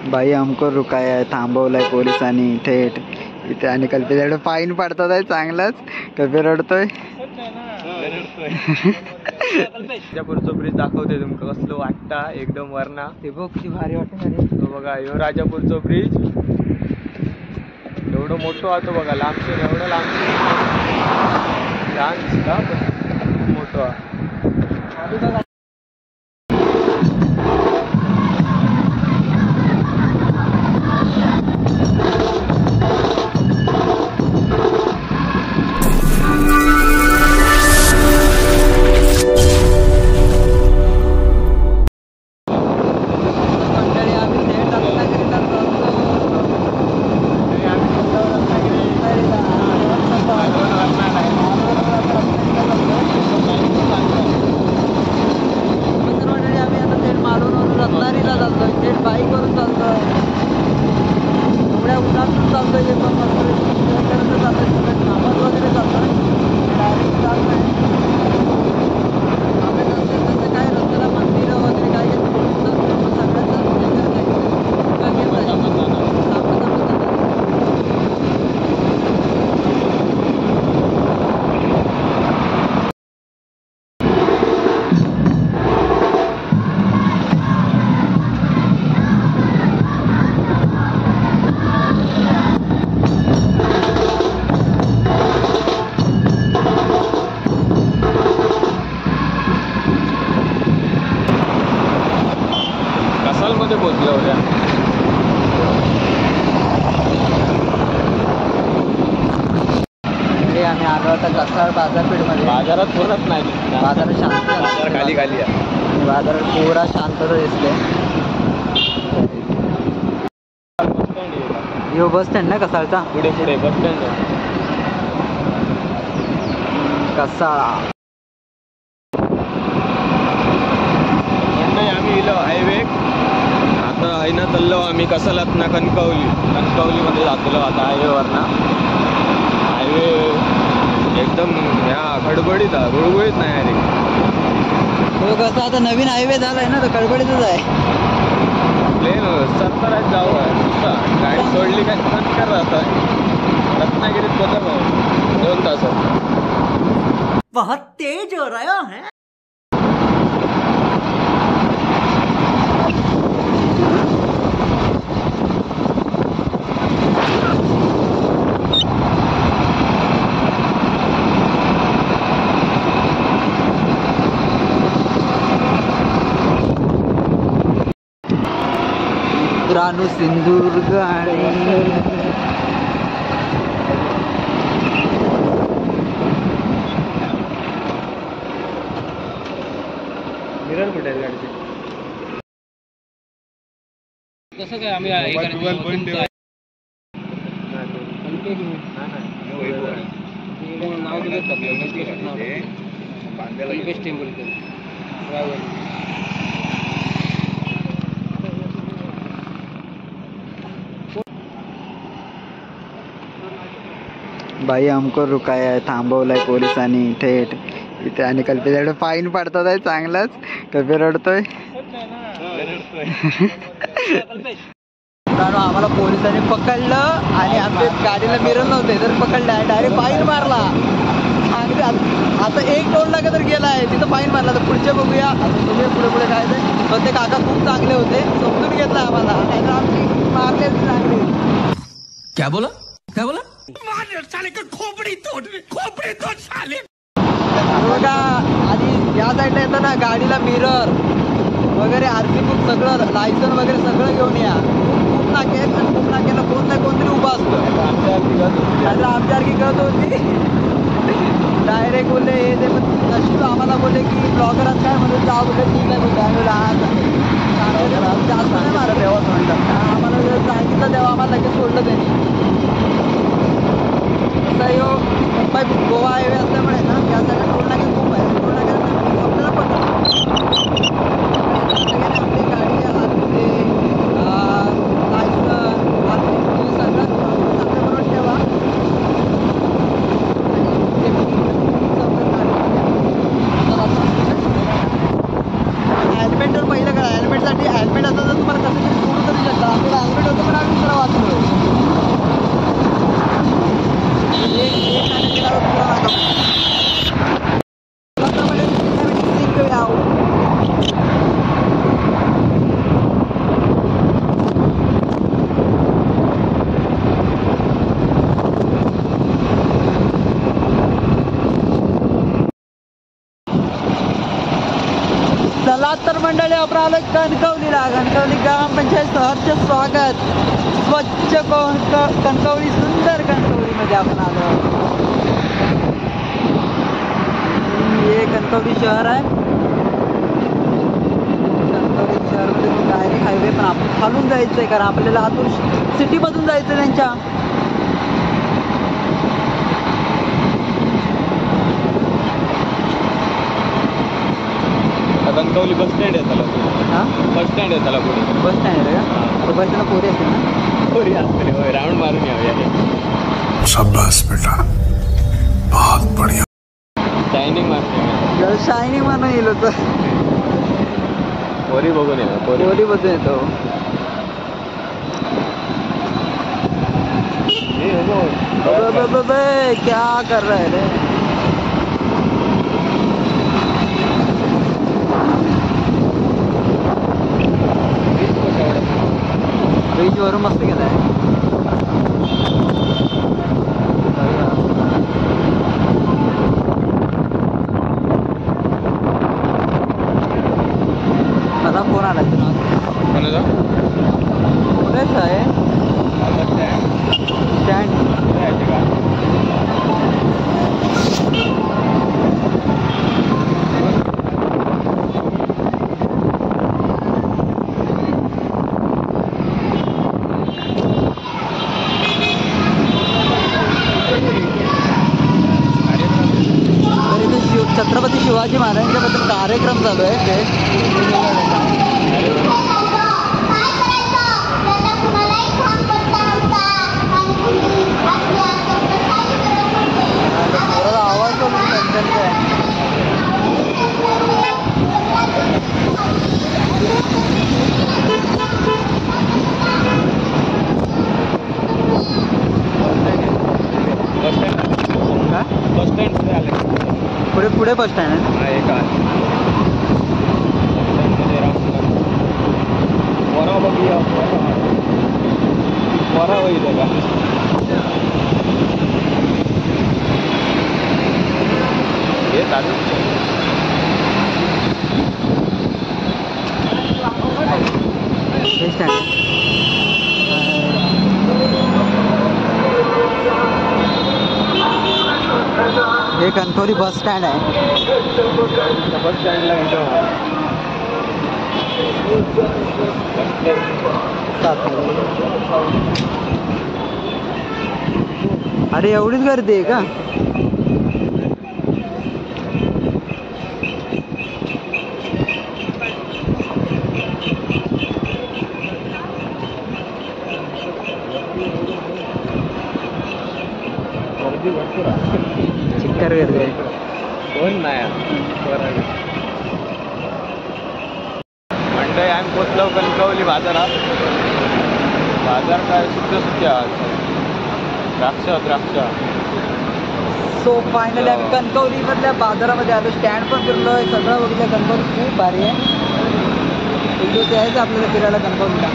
भाई हमको रुकाया है, थांबवलाय पोलिसांनी थेट इथे आणि कल्पेच्याकडे फाईन पडतात आहे चांगलाच. कल्पे रडतोय. राजापूरचं ब्रिज दाखवते तुमका कसलं वाटता एकदम वरना. ते बघ किती भारी वाटतं. तो बघा ह्यो राजापूरचं ब्रिज एवढं मोठं होतं बघा, लांबचे एवढं लांबचे लहान दिसता पण मोठं आहे. मध्ये पोहोचल्या होत्या. आम्ही आलो आता कसाळ बाजारपेठ मध्ये. बाजारात कोणच नाही, बाजारात शांत, बाजार खाली खाली आहे. बाजारात पुरा शांतता दिसते. यो बस स्टँड ना कसाळचा, पुढे पुढे बस स्टँड कसाळा. आम्ही इलो हायवे आता आहे ना, चाललो आम्ही कसालात ना कणकवली मध्ये जातलो आता हायवेवरना. हायवे एकदम ह्या खडबडीत आहे, गुळगुळीत नाही अरे. तो कसं आता नवीन हायवे झालाय ना, तर खडबडीतच आहे. प्लेन सत्तरात जाऊ आहे, गाडी सोडली काय कर आता रत्नागिरीत पोहोचा 2 तासात. बहुत तेज हो रहा है. रानू सिंधुदुर्ग आणि मिरर कुठे आहे गाडीचे? कसं काय आम्ही नाव दिलं भाई हमको रुकाया है, थांबवलाय पोलिसांनी थेट इथे आणि कल्पेच्याकडे फाईन पडतात आहे चांगलाच. कल्पे रडतोय. आम्हाला पोलिसांनी पकडलं आणि आमच्या गाडीला मिरर नव्हते तर पकडलं, डायरेक्ट फाईन मारला. आता एक टोल नाका तर गेला आहे, तिथं फाईन मारला. तर पुढचे बघूया आता, तुम्ही पुढे पुढे काय ते. पण ते काका खूप चांगले होते, समजून घेतलं आम्हाला. नाहीतर आमची मारले चांगली. क्या बोला क्या बोला? बघा आणि या साईडला येतं ना, गाडीला मिरर वगैरे, आरसी बुक सगळं, लायसन वगैरे सगळं घेऊन या. खूप नाके आहेत आणि खूप नाक्याला कोण नाही कोणतरी उभा असतो. आमच्यासारखी करत होती. डायरेक्ट बोलले हे ते, पण नशीब आम्हाला बोलले की ब्लॉगरात काय म्हणून जा बोलले, ठीक आहे बोलले. आम्ही लहान जास्त नाही मारत तेव्हा म्हणतात. आम्हाला जर सांगितलं तेव्हा आम्हाला लगेच सोडलं त्यांनी. यो मुंबई गोवा हायवे असल्यामुळे ना, या सगळ्या टोल नाके खूप आहे. टोल नाके आपल्याला पण आपली गाडी आरती लायसन सगळं ठेवा. हेल्मेटवर पहिलं करा. हेल्मेटसाठी हेल्मेट असं तर तुम्हाला कसं तरी सोडू करू शकता. आपल्याला हेल्मेट होतं पण आम्ही जरा वाचलो. चला तर मंडळी आपण आलो कणकवलीला. कणकवली ग्रामपंचायत सहर्ष स्वागत. स्वच्छ कणकवली, सुंदर कणकवलीमध्ये आपण आलो. हे कणकवली शहर आहे. कणकवली शहरमध्ये डायरेक्ट हायवे, पण आपण खालून जायचंय कारण आपल्याला आतून सिटीमधून जायचं त्यांच्या. कणकवली बस स्टँड आहे त्याला. हां, बस स्टँड आहे त्याला पुढे. बस स्टँड आहे का? बस स्टँड पोरी असेल ना. पोरी असते होय. राऊंड मारून यावे. शाबाश बेटा, बहुत बढ़िया. शायनिंग मारते. शायनिंग म्हणून येईल होतं. पोरी बघून येणार. पोरी बघून येतो. क्या कर रहा है रे? ब्रिज वरून मस्त गेलाय. मला फोन आला तुला. कोणाचा? कुठेच आहे स्टँड. छत्रपती शिवाजी महाराजांच्याबद्दल कार्यक्रम चालू आहे. आवाज बस स्टँड पुढे आले. पुढे बस स्टँड आहे. हा एक आहे. वरा बघूया. वरा होईल का? हे चालू हे स्टँड. हे कणकवली बस स्टँड आहे. बस स्टँडला अरे एवढीच गर्दी आहे का? चिक्कार गर्दी आहे. कोण नाही मंडळी. आम्ही पोचलो कणकवली बाजारात. बाजार काय सुट्ट्या द्राक्ष. सो फायनली आम्ही कणकवली मधल्या बाजारामध्ये आलो. स्टँड पण फिरलोय, सगळं बघितलं. कणकवली खूप भारी आहे. एक दिवस यायचं आपल्याला फिरायला कणकवलीला.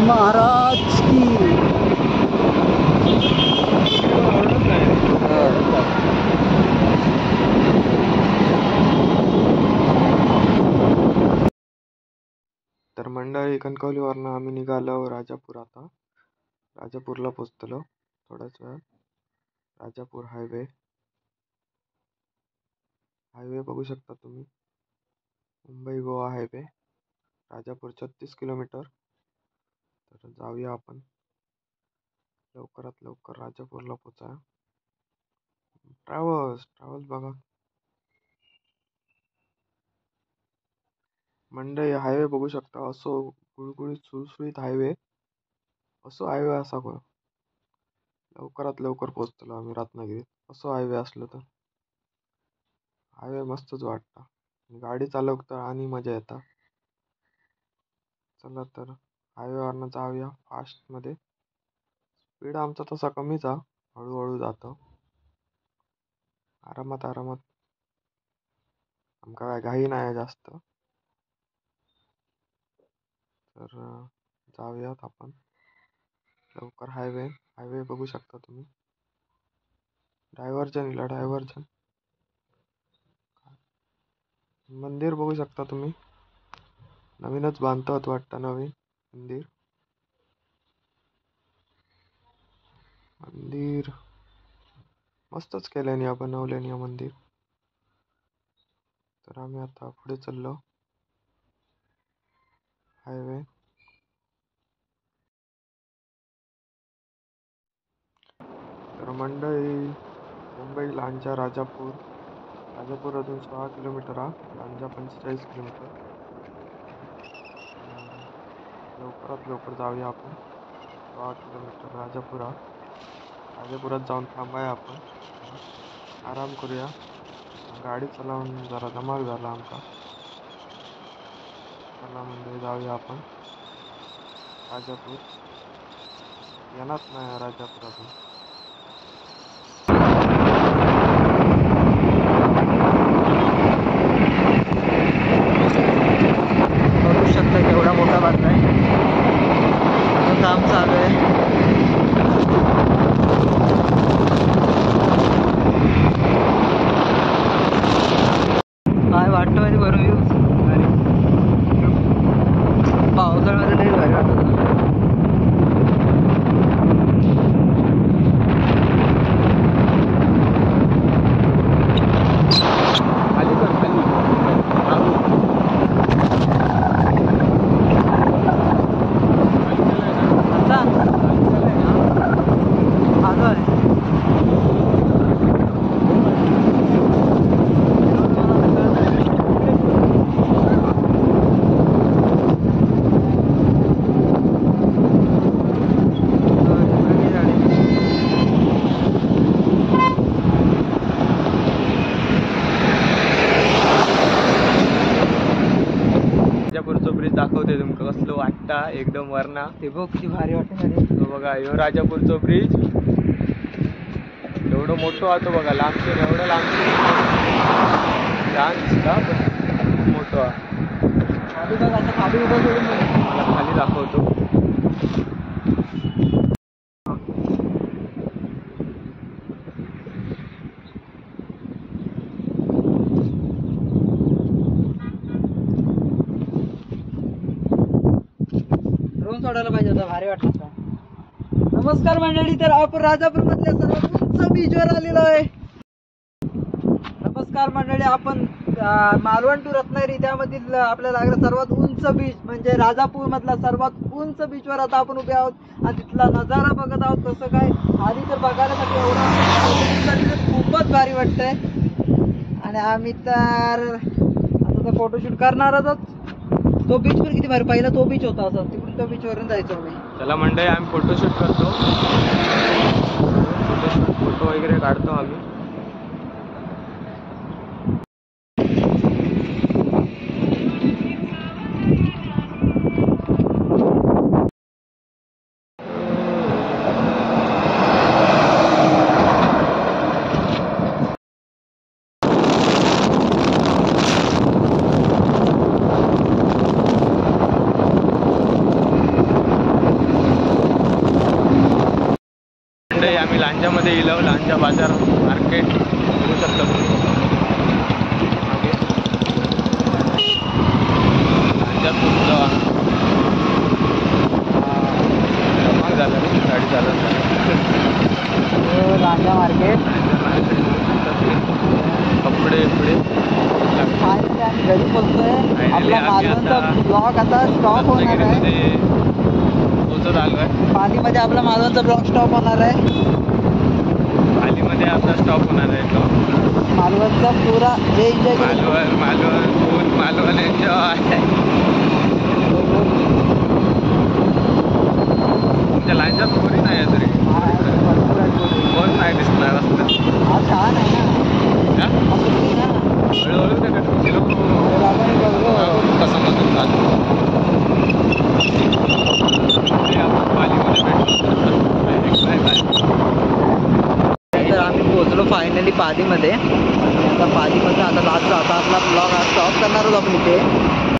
महाराज की मंडळी, कणकवलीवरनं आम्ही निघालो राजापूर. आता राजापूरला पोचतलो थोड्याच वेळात. राजापूर हायवे बघू शकता तुम्ही. Mumbai Goa highway, Rajapur 36 kilometre. तर जाऊया आपण लवकरात लवकर राजापूरला पोचा. ट्रॅव्हल्स बघा मंडळी, हायवे बघू शकता. असो गुळगुळीत सुळसुळीत हायवे, असो हायवे असा कोण लवकरात लवकर पोचतलो आम्ही रत्नागिरीत. असो हायवे असलो तर हायवे मस्तच वाटता. गाडी चालवता आणि मजा येता. चला तर हायवेवरनं जाऊया फास्टमध्ये. स्पीड आमचा तसा कमीच हा, हळूहळू जातो. आरामात आमका काय घाई नाही जास्त. तर जाऊयात आपण लवकर. हायवे बघू शकता तुम्ही. डायव्हर्जन मंदिर बघू शकता तुम्ही. नवीनच बांधतात वाटतं, नवीन मंदिर मस्तच केल्याने बनवल्याने मंदिर. तर आम्ही आता पुढे चाललो हायवे. तर मंडळी, मुंबई लांजा राजापूर अजून 6 किलोमीटर हा. लांजा 45 किलोमीटर. लवकरात लवकर जाऊया आपण. 6 किलोमीटर राजापुरात जाऊन थांबाया आपण. आराम करूया. गाडी चालवून जरा धमाल झाला आमका. चला मंडळी, जाऊया आपण राजापूर. येणार नाही राजापुरातून. बघू शकता केवढा मोठा बांधलाय. काम चालू आहे. काय वाटतं माहिती बरं व्ह्यू. पावसाळ्यामध्ये लई भारी वाटत. दाखवते तुमका कसलं वाटता एकदम वरना. ते बघ किती भारी वाटतं. तो बघा ह्यो राजापूरचो ब्रिज. एवढं मोठं वाटतो बघा. लांबचे एवढं लांबचे लहान दिसता पण मोठं. खाली बघ, आता खाली उभं सोडून मला खाली दाखवतो. सोडायला पाहिजे होता, भारी वाटत. नमस्कार मंडळी, तर आपण राजापूर मधल्या सर्वात उंच बीचवर आलेलो आहे. नमस्कार मंडळी, आपण मालवण टू रत्नागिरी त्यामधील आपल्याला लागलं सर्वात उंच बीच म्हणजे राजापूर मधला सर्वात उंच बीचवर आता आपण उभे आहोत आणि तिथला नजारा बघत आहोत. कसं काय आधी तर बघायसाठी एवढं खूपच भारी वाटतंय. आणि आम्ही तर आता फोटोशूट करणारच आहोत. तो बीच पण किती भारी. पहिला तो बीच होता असं, तिकडून तो बीच वरून जायचो आम्ही. चला मंडळी, आम्ही फोटोशूट करतो. फोटो वगैरे काढतो आम्ही. आम्ही लांजामध्ये गेलो. लांजा बाजार मार्केट बघू शकता तुम्ही. लांजात तुमचं घरी पोहोचतोय. Finally आपला आम्ही मालवणचा आता ब्लॉग आता स्टॉप होणार आहे. रत्नागिरीमध्ये पोहोचत आलोय. पालीमध्ये आपला मालवणचा ब्लॉग स्टॉप होणार आहे. पालीमध्ये आपला स्टॉप होणार आहे तो. मालवणचा पुरा जे एन्जॉय मालवण एन्जॉय. तुमच्या लाईनच्या पोरी नाही आहे तरी कोण नाही दिसणार असतं. हा छान आहे ना. का? सुट्टी ना. हळूहळू त्या गणपतीला आपण बघू. कसं म्हणतात ते आपण पालीमध्ये भेटलो. तर आम्ही पोहोचलो फायनली पालीमध्ये. आता पालीमध्ये आता लास्ट आता आपला ब्लॉग आज स्टॉप करणार आहोत आपण इथे.